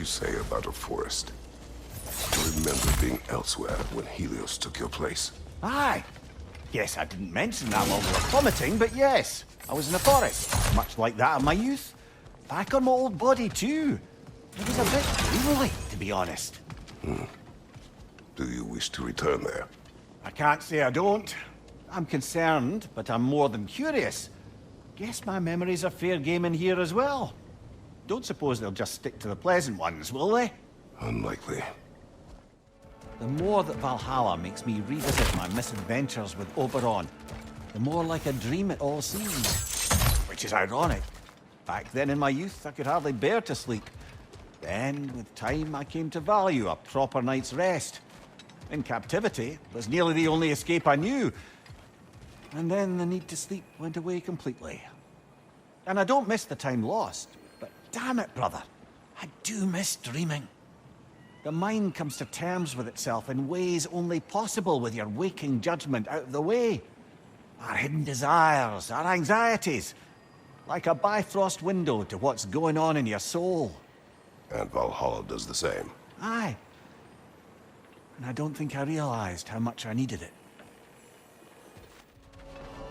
you say about a forest? I remember being elsewhere when Helios took your place. Aye. Yes, I didn't mention that while we were plummeting, but yes. I was in a forest, much like that of my youth. Back on my old body, too. It was a bit dreary, to be honest. Do you wish to return there? I can't say I don't. I'm concerned, but I'm more than curious. Guess my memories are fair game in here as well. Don't suppose they'll just stick to the pleasant ones, will they? Unlikely. The more that Valhalla makes me revisit my misadventures with Oberon, the more like a dream it all seems. Which is ironic. Back then in my youth, I could hardly bear to sleep. Then, with time, I came to value a proper night's rest. In captivity, it was nearly the only escape I knew. And then the need to sleep went away completely. And I don't miss the time lost, but damn it, brother, I do miss dreaming. The mind comes to terms with itself in ways only possible with your waking judgment out of the way. Our hidden desires, our anxieties, like a bifrost window to what's going on in your soul. And Valhalla does the same. Aye. And I don't think I realized how much I needed it.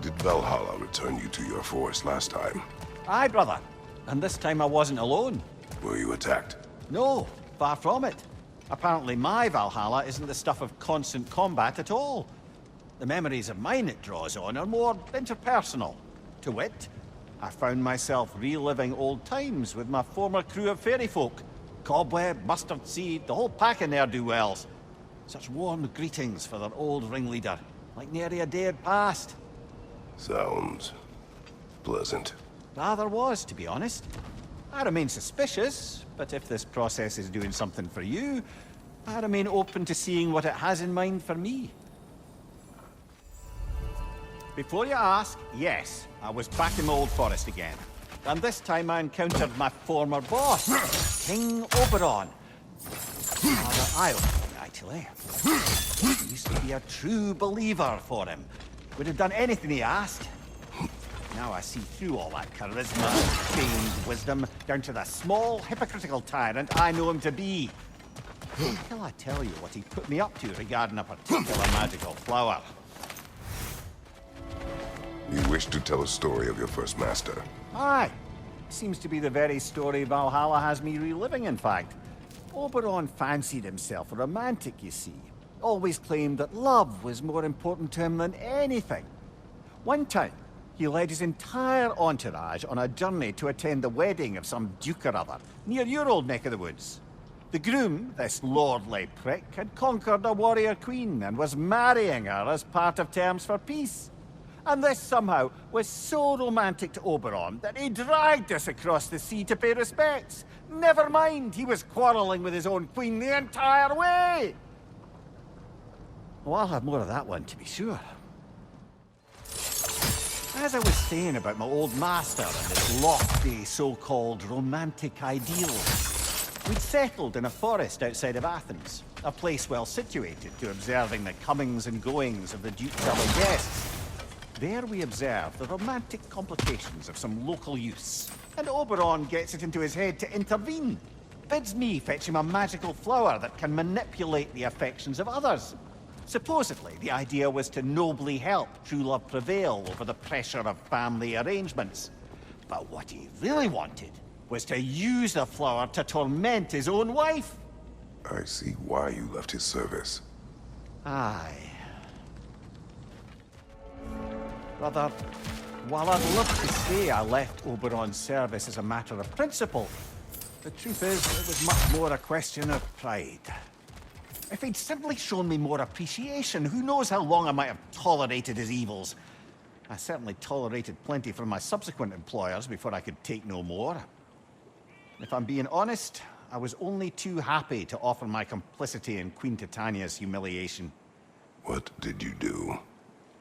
Did Valhalla return you to your forest last time? Aye, brother. And this time I wasn't alone. Were you attacked? No, far from it. Apparently my Valhalla isn't the stuff of constant combat at all. The memories of mine it draws on are more interpersonal. To wit, I found myself reliving old times with my former crew of fairy folk. Cobweb, mustard seed, the whole pack of ne'er-do-wells. Such warm greetings for their old ringleader, like nary a day had passed. Sounds pleasant. Rather was, to be honest. I remain suspicious, but if this process is doing something for you, I remain open to seeing what it has in mind for me. Before you ask, yes, I was back in my old forest again. And this time I encountered my former boss, King Oberon. Rather eye-opening, actually. I used to be a true believer for him. Would have done anything he asked. Now I see through all that charisma, feigned wisdom, down to the small, hypocritical tyrant I know him to be. Until I tell you what he put me up to regarding a particular magical flower. You wish to tell a story of your first master? Aye. Seems to be the very story Valhalla has me reliving, in fact. Oberon fancied himself a romantic, you see. Always claimed that love was more important to him than anything. One time, he led his entire entourage on a journey to attend the wedding of some duke or other, near your old neck of the woods. The groom, this lordly prick, had conquered a warrior queen and was marrying her as part of terms for peace. And this somehow was so romantic to Oberon that he dragged us across the sea to pay respects. Never mind, he was quarreling with his own queen the entire way! Well, I'll have more of that one, to be sure. As I was saying about my old master and his lofty, so-called romantic ideals, we'd settled in a forest outside of Athens, a place well situated to observing the comings and goings of the Duke's other guests. There we observe the romantic complications of some local youths, and Oberon gets it into his head to intervene. Bids me fetch him a magical flower that can manipulate the affections of others. Supposedly, the idea was to nobly help true love prevail over the pressure of family arrangements. But what he really wanted was to use the flower to torment his own wife. I see why you left his service. Aye. Brother, while I'd love to say I left Oberon's service as a matter of principle, the truth is it was much more a question of pride. If he'd simply shown me more appreciation, who knows how long I might have tolerated his evils. I certainly tolerated plenty from my subsequent employers before I could take no more. If I'm being honest, I was only too happy to offer my complicity in Queen Titania's humiliation. What did you do?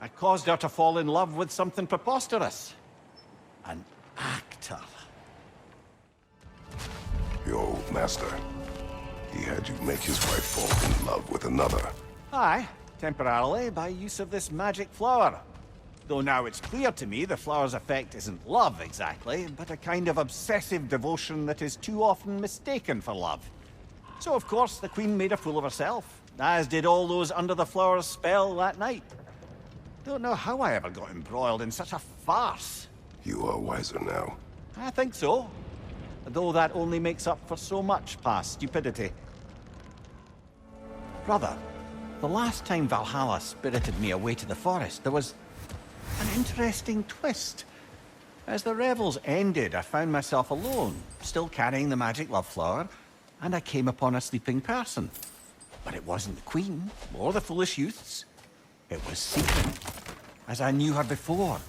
I caused her to fall in love with something preposterous. An actor. Your old master. He had you make his wife fall in love with another. Aye, temporarily, by use of this magic flower. Though now it's clear to me the flower's effect isn't love exactly, but a kind of obsessive devotion that is too often mistaken for love. So, of course, the Queen made a fool of herself, as did all those under the flower's spell that night. Don't know how I ever got embroiled in such a farce. You are wiser now. I think so. Though that only makes up for so much past stupidity. Brother, the last time Valhalla spirited me away to the forest, there was an interesting twist. As the revels ended, I found myself alone, still carrying the magic love flower, and I came upon a sleeping person. But it wasn't the Queen, or the foolish youths. It was Secret, as I knew her before.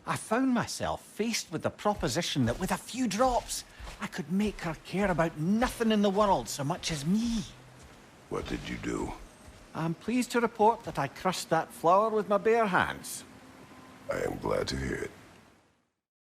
I found myself faced with the proposition that with a few drops, I could make her care about nothing in the world so much as me. What did you do? I'm pleased to report that I crushed that flower with my bare hands. I am glad to hear it.